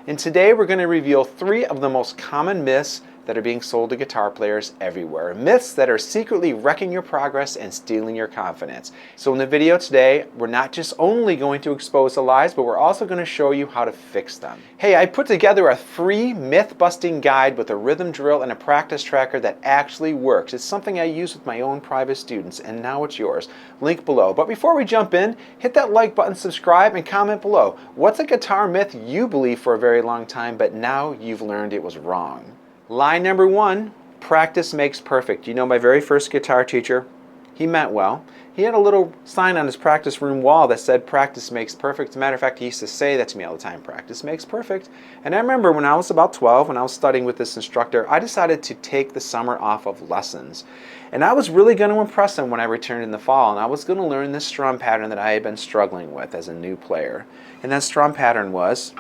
and today we're going to reveal 3 of the most common myths that are being sold to guitar players everywhere. Myths that are secretly wrecking your progress and stealing your confidence. So in the video today, we're not just only going to expose the lies, but we're also going to show you how to fix them. Hey, I put together a free myth-busting guide with a rhythm drill and a practice tracker that actually works. It's something I use with my own private students, and now it's yours. Link below. But before we jump in, hit that like button, subscribe, and comment below. What's a guitar myth you believed for a very long time, but now you've learned it was wrong? Lie number 1, practice makes perfect. You know, my very first guitar teacher, he meant well. He had a little sign on his practice room wall that said, practice makes perfect. As a matter of fact, he used to say that to me all the time, practice makes perfect. And I remember when I was about 12, when I was studying with this instructor, I decided to take the summer off of lessons. And I was really going to impress him when I returned in the fall, and I was going to learn this strum pattern that I had been struggling with as a new player. And that strum pattern was,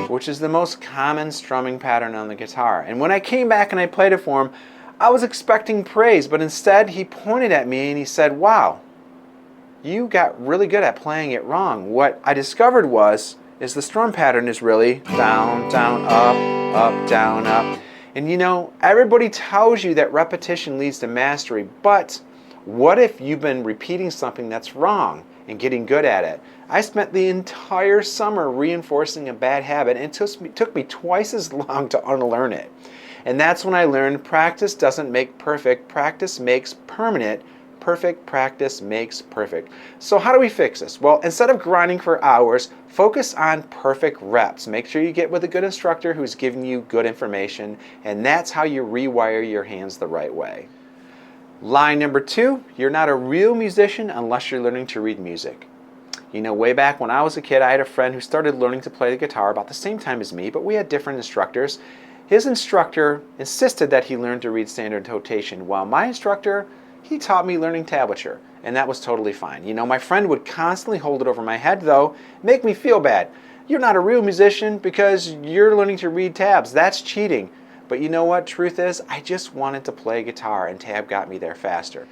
which is the most common strumming pattern on the guitar. And when I came back and I played it for him, I was expecting praise, but instead he pointed at me and he said, wow, you got really good at playing it wrong. What I discovered is the strum pattern is really down, down, up, down, up. And you know, everybody tells you that repetition leads to mastery, but what if you've been repeating something that's wrong and getting good at it? I spent the entire summer reinforcing a bad habit, and it took me twice as long to unlearn it. And that's when I learned practice doesn't make perfect, practice makes permanent. Perfect practice makes perfect. So how do we fix this? Well, instead of grinding for hours, focus on perfect reps. Make sure you get with a good instructor who's giving you good information, and that's how you rewire your hands the right way. Lie number 2, you're not a real musician unless you're learning to read music. You know, way back when I was a kid, I had a friend who started learning to play the guitar about the same time as me, but we had different instructors. His instructor insisted that he learn to read standard notation, while my instructor, he taught me learning tablature, and that was totally fine. You know, my friend would constantly hold it over my head, though, make me feel bad. You're not a real musician because you're learning to read tabs. That's cheating. But you know what? Truth is, I just wanted to play guitar, and tab got me there faster.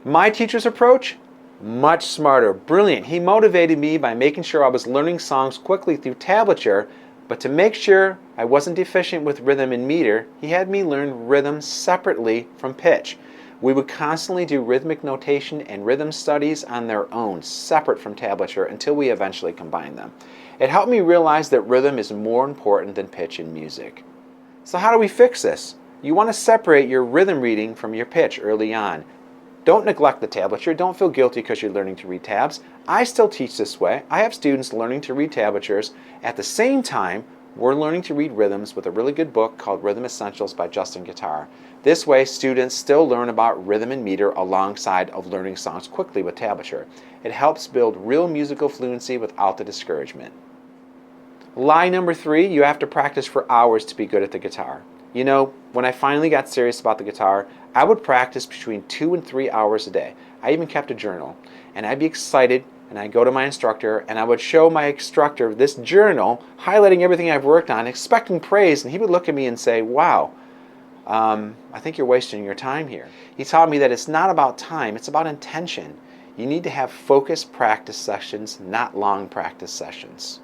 My teacher's approach? Much smarter, brilliant. He motivated me by making sure I was learning songs quickly through tablature, but to make sure I wasn't deficient with rhythm and meter, he had me learn rhythm separately from pitch. We would constantly do rhythmic notation and rhythm studies on their own, separate from tablature, until we eventually combined them. It helped me realize that rhythm is more important than pitch in music. So how do we fix this? You want to separate your rhythm reading from your pitch early on. Don't neglect the tablature. Don't feel guilty because you're learning to read tabs. I still teach this way. I have students learning to read tablatures. At the same time, we're learning to read rhythms with a really good book called Rhythm Essentials by Justin Guitar. This way, students still learn about rhythm and meter alongside of learning songs quickly with tablature. It helps build real musical fluency without the discouragement. Lie number 3, you have to practice for hours to be good at the guitar. You know, when I finally got serious about the guitar, I would practice between 2 and 3 hours a day. I even kept a journal, and I'd be excited, and I'd go to my instructor, and I would show my instructor this journal, highlighting everything I've worked on, expecting praise, and he would look at me and say, wow, I think you're wasting your time here. He taught me that it's not about time, it's about intention. You need to have focused practice sessions, not long practice sessions.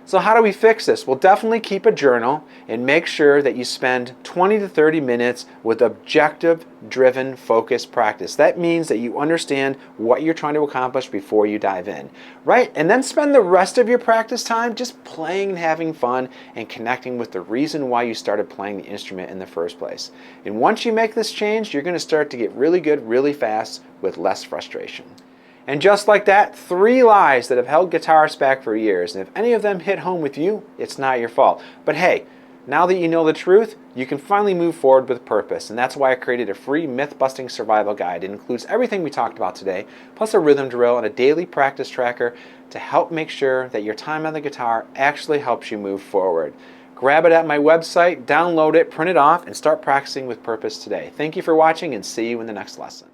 So how do we fix this? Well, definitely keep a journal and make sure that you spend 20 to 30 minutes with objective-driven focused practice. That means that you understand what you're trying to accomplish before you dive in, right? And then spend the rest of your practice time just playing and having fun and connecting with the reason why you started playing the instrument in the first place. And once you make this change, you're going to start to get really good really fast with less frustration. And just like that, 3 lies that have held guitarists back for years. And if any of them hit home with you, it's not your fault. But hey, now that you know the truth, you can finally move forward with purpose. And that's why I created a free myth-busting survival guide. It includes everything we talked about today, plus a rhythm drill and a daily practice tracker to help make sure that your time on the guitar actually helps you move forward. Grab it at my website, download it, print it off, and start practicing with purpose today. Thank you for watching, and see you in the next lesson.